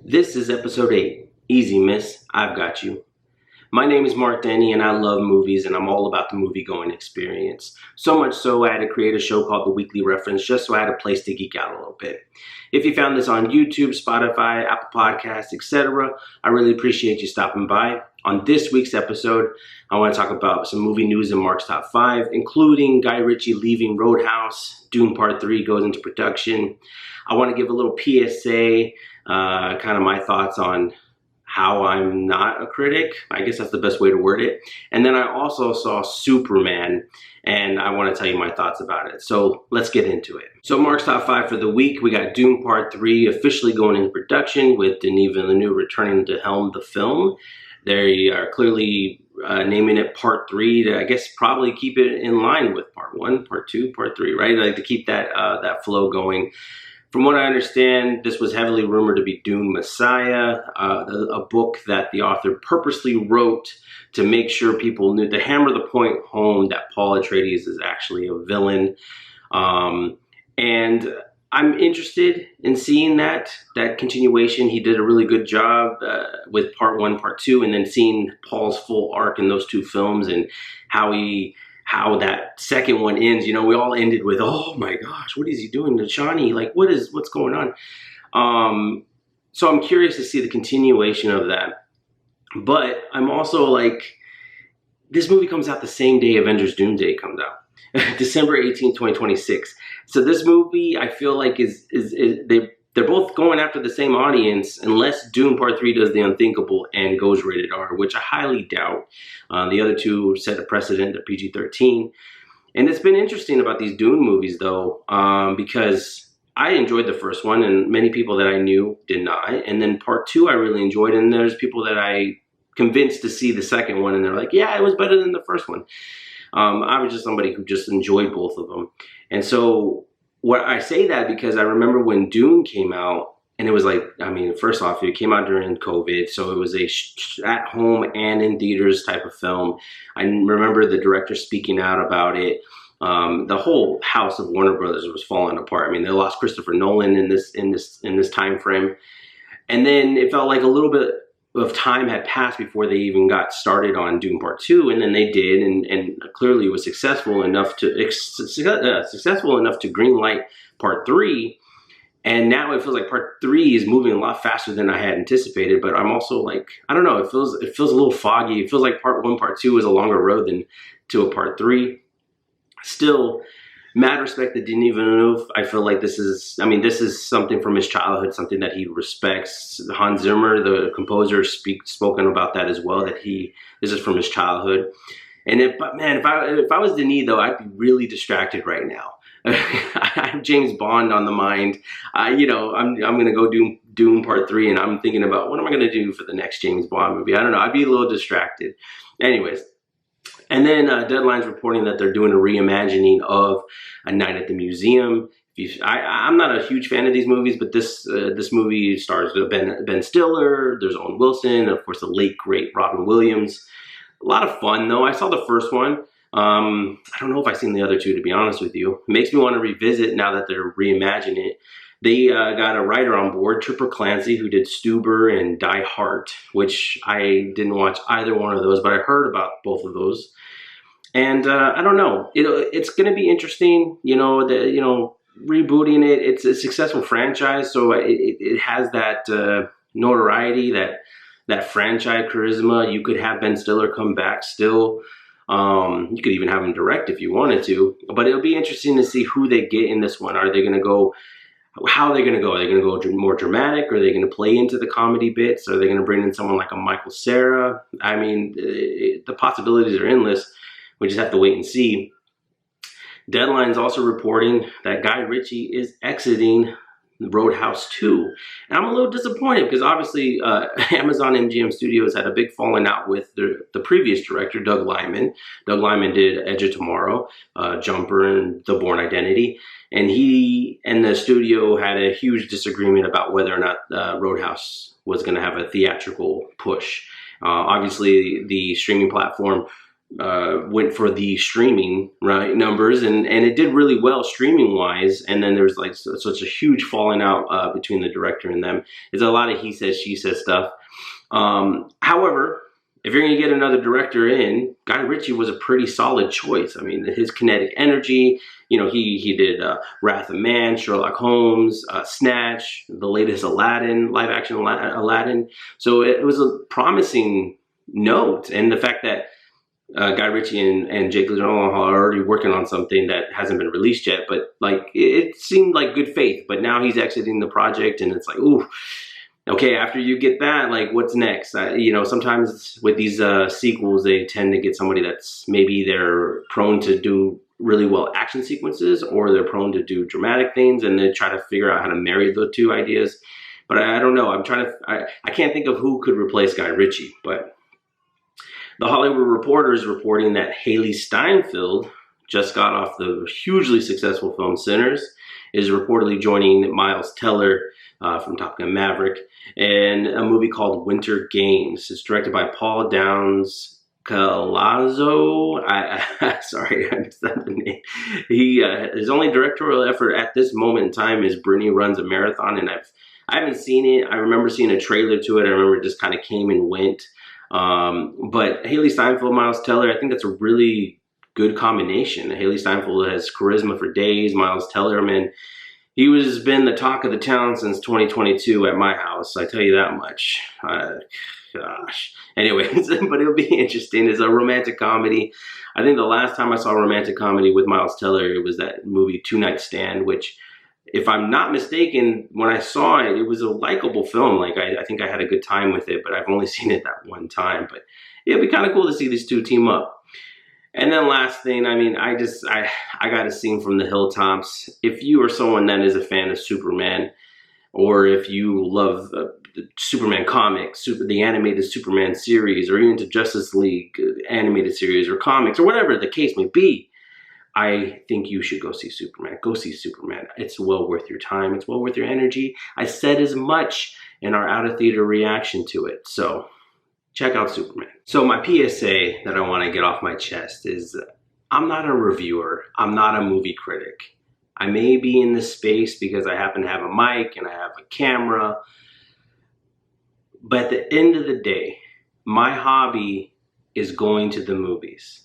This is episode 8. Easy, miss. I've got you. My name is Mark Denny and I love movies and I'm all about the movie going experience. So much so I had to create a show called The Weekly Reference just so I had a place to geek out a little bit. If you found this on YouTube, Spotify, Apple Podcasts, etc., I really appreciate you stopping by. On this week's episode, I want to talk about some movie news in Mark's Top 5, including Guy Ritchie leaving Roadhouse, Dune Part 3 goes into production. I want to give a little PSA, kind of my thoughts on how I'm not a critic. I guess that's the best way to word it. And then I also saw Superman, and I want to tell you my thoughts about it. So let's get into it. So Mark's Top 5 for the week, we got Dune Part 3 officially going into production with Denis Villeneuve returning to helm the film. They are clearly naming it Part 3 to, I guess, probably keep it in line with Part 1, Part 2, Part 3, right? Like to keep that flow going. From what I understand, this was heavily rumored to be Dune Messiah, a book that the author purposely wrote to make sure people knew, to hammer the point home that Paul Atreides is actually a villain. And I'm interested in seeing that continuation. He did a really good job with Part 1, Part 2, and then seeing Paul's full arc in those two films and how that second one ends. You know, we all ended with, oh my gosh, what is he doing to Chani? Like, what's going on? So I'm curious to see the continuation of that. But I'm also like, this movie comes out the same day Avengers Doomsday comes out, December 18, 2026. So this movie, I feel like they're both going after the same audience, unless Dune Part 3 does the unthinkable and goes rated R, which I highly doubt. The other two set a precedent to PG-13. And it's been interesting about these Dune movies, though, because I enjoyed the first one, and many people that I knew did not. And then Part 2 I really enjoyed, and there's people that I convinced to see the second one, and they're like, yeah, it was better than the first one. I was just somebody who just enjoyed both of them. And so I say that because I remember when Dune came out, and it was like, I mean, first off, it came out during COVID, so it was a at home and in theaters type of film. I remember the director speaking out about it. The whole house of Warner Brothers was falling apart. I mean, they lost Christopher Nolan in this time frame, and then it felt like a little bit of time had passed before they even got started on Dune Part 2, and then they did, and clearly it was successful enough to greenlight Part 3. And now it feels like Part 3 is moving a lot faster than I had anticipated. But I'm also like, I don't know, it feels a little foggy. It feels like Part 1, Part 2 is a longer road than to a Part 3. Still, mad respect to Denis Villeneuve. I feel like this is something from his childhood, something that he respects. Hans Zimmer, the composer, spoken about that as well, that this is from his childhood. And if I was Denis, though, I'd be really distracted right now. I have James Bond on the mind. I'm going to go do Dune Part 3, and I'm thinking about what am I going to do for the next James Bond movie. I don't know. I'd be a little distracted. Anyways. And then Deadline's reporting that they're doing a reimagining of A Night at the Museum. I'm not a huge fan of these movies, but this movie stars Ben Stiller, there's Owen Wilson, and of course the late, great Robin Williams. A lot of fun, though. I saw the first one. I don't know if I've seen the other two, to be honest with you. It makes me want to revisit now that they're reimagining it. They got a writer on board, Tripper Clancy, who did Stuber and Die Hard, which I didn't watch either one of those, but I heard about both of those. And I don't know, it's going to be interesting, rebooting it. It's a successful franchise, so it has that notoriety, that franchise charisma. You could have Ben Stiller come back still. You could even have him direct if you wanted to. But it'll be interesting to see who they get in this one. Are they going to go? How are they going to go? Are they going to go more dramatic? Are they going to play into the comedy bits? Are they going to bring in someone like a Michael Cera? I mean, the possibilities are endless. We just have to wait and see. Deadline's also reporting that Guy Ritchie is exiting Roadhouse 2. And I'm a little disappointed because obviously Amazon MGM Studios had a big falling out with the previous director, Doug Liman. Doug Liman did Edge of Tomorrow, Jumper, and The Bourne Identity. And he and the studio had a huge disagreement about whether or not Roadhouse was going to have a theatrical push. Obviously, the streaming platform went for the streaming numbers, and it did really well streaming wise. And then there was like such a huge falling out between the director and them. It's a lot of he says she says stuff. However, if you're going to get another director in, Guy Ritchie was a pretty solid choice. I mean, his kinetic energy, you know, he did Wrath of Man, Sherlock Holmes, Snatch, the latest Aladdin, live action Aladdin. So it was a promising note. And the fact that Guy Ritchie and Jake Gyllenhaal are already working on something that hasn't been released yet, but like it seemed like good faith. But now he's exiting the project, and it's like, ooh, okay. After you get that, like, what's next? You know, sometimes with these sequels, they tend to get somebody that's maybe they're prone to do really well action sequences, or they're prone to do dramatic things, and they try to figure out how to marry the two ideas. But I don't know. I can't think of who could replace Guy Ritchie, but. The Hollywood Reporter is reporting that Haley Steinfeld just got off the hugely successful film Sinners, is reportedly joining Miles Teller from Top Gun Maverick, and a movie called Winter Games. It's directed by Paul Downs Calazzo. Sorry, I missed that name. His only directorial effort at this moment in time is Brittany Runs a Marathon, and I haven't seen it. I remember seeing a trailer to it. I remember it just kind of came and went. But Haley Steinfeld, Miles Teller, I think that's a really good combination. Haley Steinfeld has charisma for days. Miles Teller, man, he was been the talk of the town since 2022 at my house. I tell you that much. Gosh. Anyways, but it'll be interesting. It's a romantic comedy. I think the last time I saw a romantic comedy with Miles Teller, it was that movie Two Night Stand, which, if I'm not mistaken, when I saw it, it was a likable film. Like, I think I had a good time with it, but I've only seen it that one time. But it'd be kind of cool to see these two team up. And then last thing, I mean, I got to sing from the hilltops. If you are someone that is a fan of Superman, or if you love the Superman comics, the animated Superman series, or even the Justice League animated series or comics, or whatever the case may be, I think you should go see Superman. Go see Superman. It's well worth your time. It's well worth your energy. I said as much in our out-of-theater reaction to it. So check out Superman. So my PSA that I want to get off my chest is I'm not a reviewer. I'm not a movie critic. I may be in this space because I happen to have a mic and I have a camera. But at the end of the day, my hobby is going to the movies.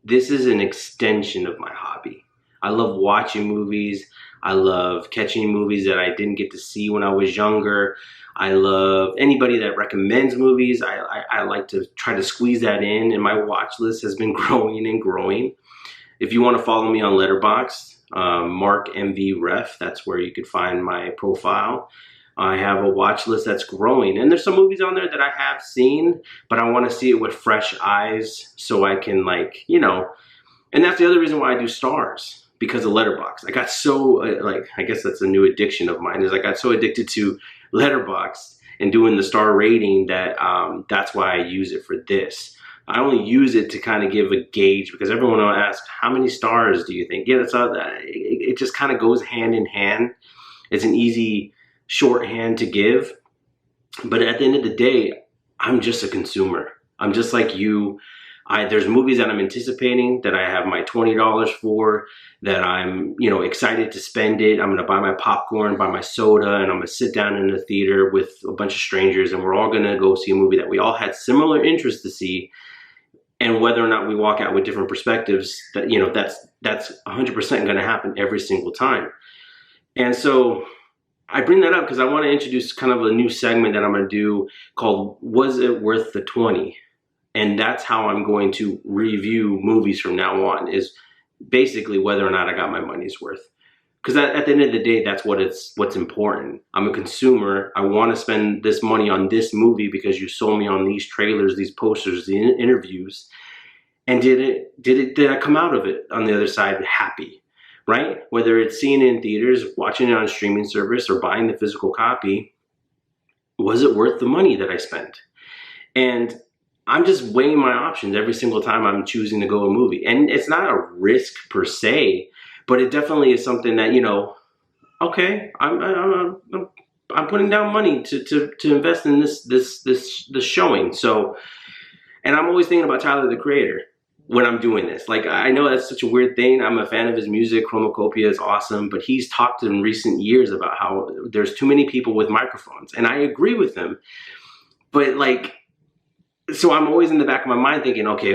This is an extension of my hobby. I love watching movies. I love catching movies that I didn't get to see when I was younger. I love anybody that recommends movies. I like to try to squeeze that in, and my watch list has been growing and growing. If you want to follow me on Letterboxd, Mark MV Ref, that's where you could find my profile. I have a watch list that's growing, and there's some movies on there that I have seen, but I want to see it with fresh eyes so I can, like, you know, and that's the other reason why I do stars, because of Letterboxd. I got so, I guess that's a new addiction of mine, is I got so addicted to Letterboxd and doing the star rating that that's why I use it for this. I only use it to kind of give a gauge, because everyone will ask, how many stars do you think? Yeah, it just kind of goes hand in hand. It's an easy shorthand to give, but at the end of the day, I'm just a consumer. I'm just like you. There's movies that I'm anticipating, that I have my $20 for, that I'm, you know, excited to spend it. I'm gonna buy my popcorn, buy my soda, and I'm gonna sit down in the theater with a bunch of strangers, and we're all gonna go see a movie that we all had similar interests to see. And whether or not we walk out with different perspectives, that, you know, that's 100% gonna happen every single time. And so I bring that up because I want to introduce kind of a new segment that I'm going to do called Was It Worth the 20? And that's how I'm going to review movies from now on, is basically whether or not I got my money's worth. Because at the end of the day, that's what's important. I'm a consumer. I want to spend this money on this movie because you sold me on these trailers, these posters, the interviews. And did I come out of it on the other side happy? Right? Whether it's seeing it in theaters, watching it on a streaming service, or buying the physical copy, was it worth the money that I spent? And I'm just weighing my options every single time I'm choosing to go to a movie. And it's not a risk per se, but it definitely is something that, you know, okay, I'm putting down money to invest in this showing. So, and I'm always thinking about Tyler, the Creator. when I'm doing this. Like, I know that's such a weird thing. I'm a fan of his music. Chromacopia is awesome, but he's talked in recent years about how there's too many people with microphones, and I agree with him. But like, so I'm always in the back of my mind thinking, okay,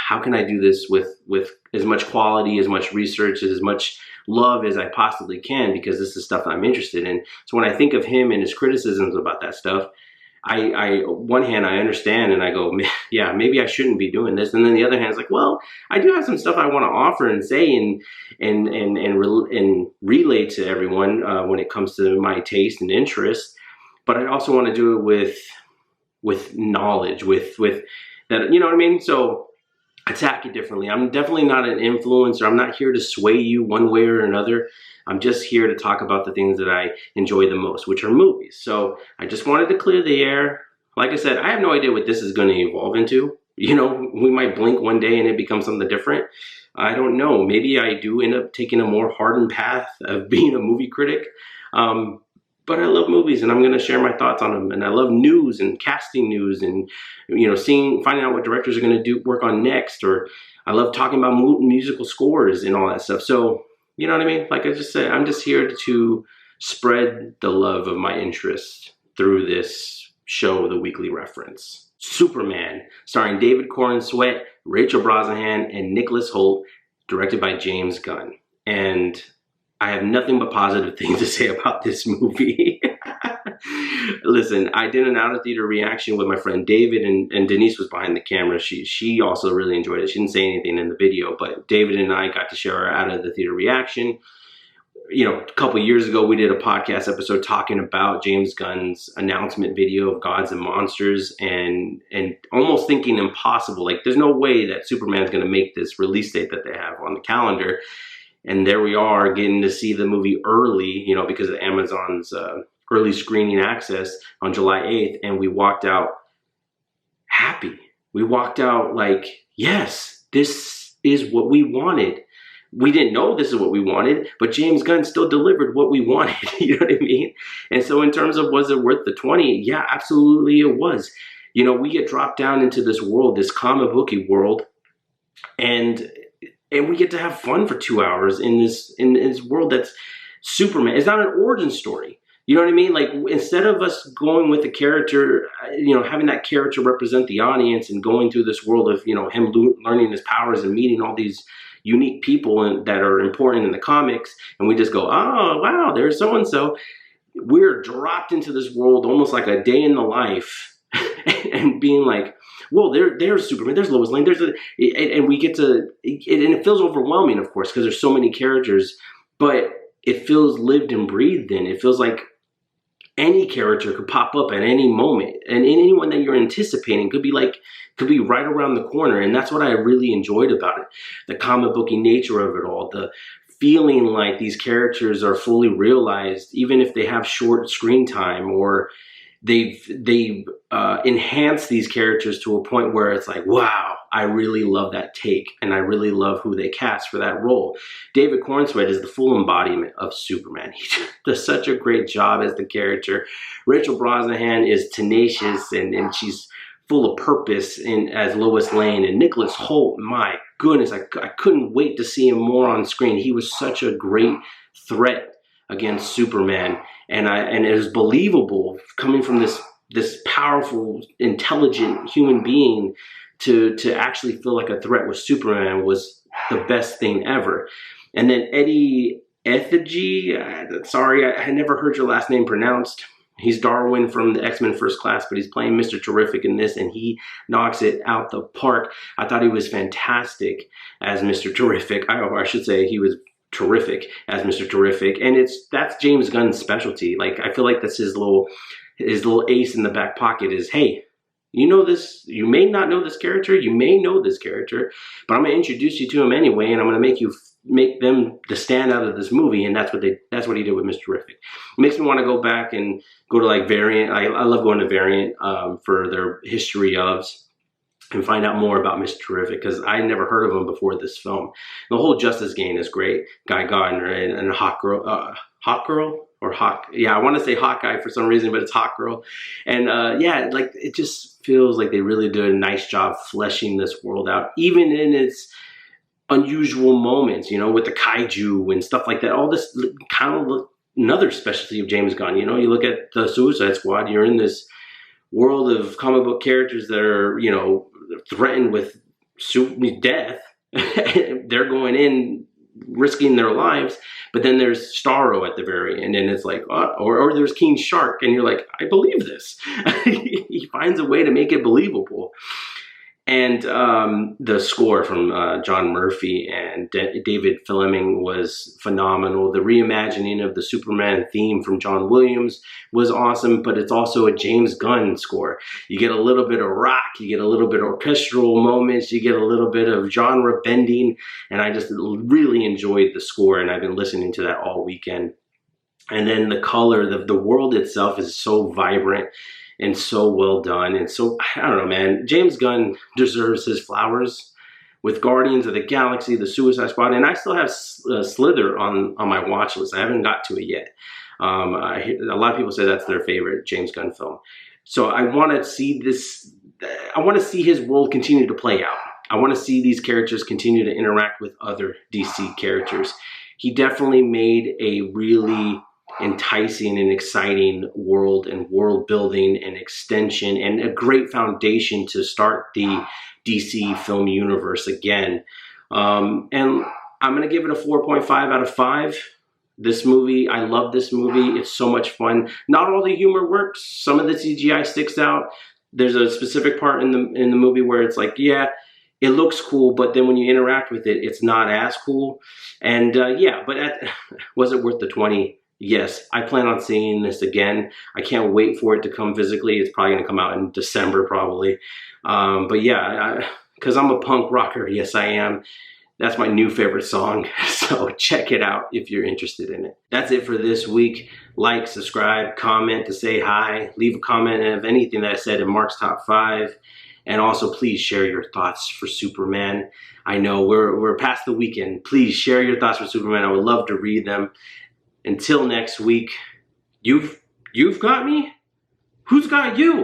how can I do this with as much quality, as much research, as much love as I possibly can, because this is stuff I'm interested in. So when I think of him and his criticisms about that stuff, I one hand I understand and I go, yeah, maybe I shouldn't be doing this, and then the other hand is like, well, I do have some stuff I want to offer and say and relay to everyone when it comes to my taste and interest, but I also want to do it with knowledge, with that, you know what I mean? So attack it differently. I'm definitely not an influencer. I'm not here to sway you one way or another. I'm just here to talk about the things that I enjoy the most, which are movies. So I just wanted to clear the air. Like I said, I have no idea what this is going to evolve into. You know, we might blink one day and it becomes something different. I don't know. Maybe I do end up taking a more hardened path of being a movie critic. But I love movies, and I'm going to share my thoughts on them. And I love news and casting news, and, you know, finding out what directors are going to work on next. Or I love talking about musical scores and all that stuff. So, you know what I mean? Like I just said, I'm just here to spread the love of my interest through this show, The Weekly Reference. Superman, starring David Corenswet, Rachel Brosnahan, and Nicholas Hoult, directed by James Gunn. And I have nothing but positive things to say about this movie. Listen, I did an out-of-theater reaction with my friend David, and Denise was behind the camera. She also really enjoyed it. She didn't say anything in the video, but David and I got to share our out-of-the-theater reaction. You know, a couple years ago, we did a podcast episode talking about James Gunn's announcement video of Gods and Monsters, and almost thinking impossible. Like, there's no way that Superman's going to make this release date that they have on the calendar. And there we are, getting to see the movie early, you know, because of Amazon's early screening access on July 8th. And we walked out happy. We walked out like, yes, this is what we wanted. We didn't know this is what we wanted, but James Gunn still delivered what we wanted. You know what I mean? And so in terms of, was it worth the 20? Yeah, absolutely it was. You know, we get dropped down into this world, this comic booky world, and we get to have fun for 2 hours in this world that's Superman. It's not an origin story. You know what I mean? Like, instead of us going with the character, you know, having that character represent the audience and going through this world of, you know, him learning his powers and meeting all these unique people that are important in the comics, and we just go, oh, wow, there's so-and-so. We're dropped into this world almost like a day in the life and being like, well, there's Superman, there's Lois Lane, and we get to, and it feels overwhelming, of course, because there's so many characters, but it feels lived and breathed in. It feels like any character could pop up at any moment, and anyone that you're anticipating could be right around the corner. And that's what I really enjoyed about it. The comic booky nature of it all, the feeling like these characters are fully realized, even if they have short screen time, or they've enhanced these characters to a point where it's like, wow, I really love that take, and I really love who they cast for that role. David Corenswet is the full embodiment of Superman. He does such a great job as the character. Rachel Brosnahan is tenacious, and she's full of purpose as Lois Lane. And Nicholas Hoult, my goodness, I couldn't wait to see him more on screen. He was such a great threat against Superman, and it was believable coming from this powerful, intelligent human being to actually feel like a threat with Superman was the best thing ever. And then Eddie Ethegi, sorry, I never heard your last name pronounced. He's Darwin from the X-Men First Class, but he's playing Mr. Terrific in this, and he knocks it out the park. I thought he was fantastic as Mr. Terrific. I should say he was terrific as Mr. Terrific, and that's James Gunn's specialty. Like, I feel like that's his little ace in the back pocket is, hey, you know this, you may not know this character, you may know this character, but I'm going to introduce you to him anyway, and I'm going to make them the standout of this movie. And that's what he did with Mr. Terrific. It makes me want to go back and go to like Variant. I love going to Variant for their history ofs and find out more about Mr. Terrific, because I never heard of him before this film. The whole Justice Gang is great. Guy Gardner and Hawk Girl, or Hawk. Yeah, I want to say Hawkeye for some reason, but it's Hawk Girl. And yeah, like it just feels like they really did a nice job fleshing this world out, even in its unusual moments, you know, with the kaiju and stuff like that. All this kind of another specialty of James Gunn. You know, you look at the Suicide Squad, you're in this world of comic book characters that are, you know, threatened with death. They're going in risking their lives, but then there's Starro at the very end, and it's like, or there's King Shark, and you're like, I believe this. He finds a way to make it believable. And the score from John Murphy and David Fleming was phenomenal. The reimagining of the Superman theme from John Williams was awesome, but it's also a James Gunn score. You get a little bit of rock, you get a little bit of orchestral moments, you get a little bit of genre bending, and I just really enjoyed the score, and I've been listening to that all weekend. And then the color, the world itself is so vibrant and so well done. And so, I don't know, man, James Gunn deserves his flowers with Guardians of the Galaxy, the Suicide Squad, and I still have Slither on my watch list. I haven't got to it yet. A lot of people say that's their favorite James Gunn film. So I want to see this, I want to see his world continue to play out. I want to see these characters continue to interact with other DC characters. He definitely made a really enticing and exciting world and world building and extension, and a great foundation to start the DC film universe again. And I'm going to give it a 4.5 out of 5. This movie, I love this movie. It's so much fun. Not all the humor works. Some of the CGI sticks out. There's a specific part in the movie where it's like, yeah, it looks cool, but then when you interact with it, it's not as cool. And yeah, but was it worth the 20? Yes, I plan on seeing this again. I can't wait for it to come physically. It's probably going to come out in December, probably. But yeah, because I'm a punk rocker. Yes, I am. That's my new favorite song. So check it out if you're interested in it. That's it for this week. Like, subscribe, comment to say hi. Leave a comment of anything that I said in Mark's Top 5. And also, please share your thoughts for Superman. I know we're past the weekend. Please share your thoughts for Superman. I would love to read them. Until next week, you've got me? Who's got you?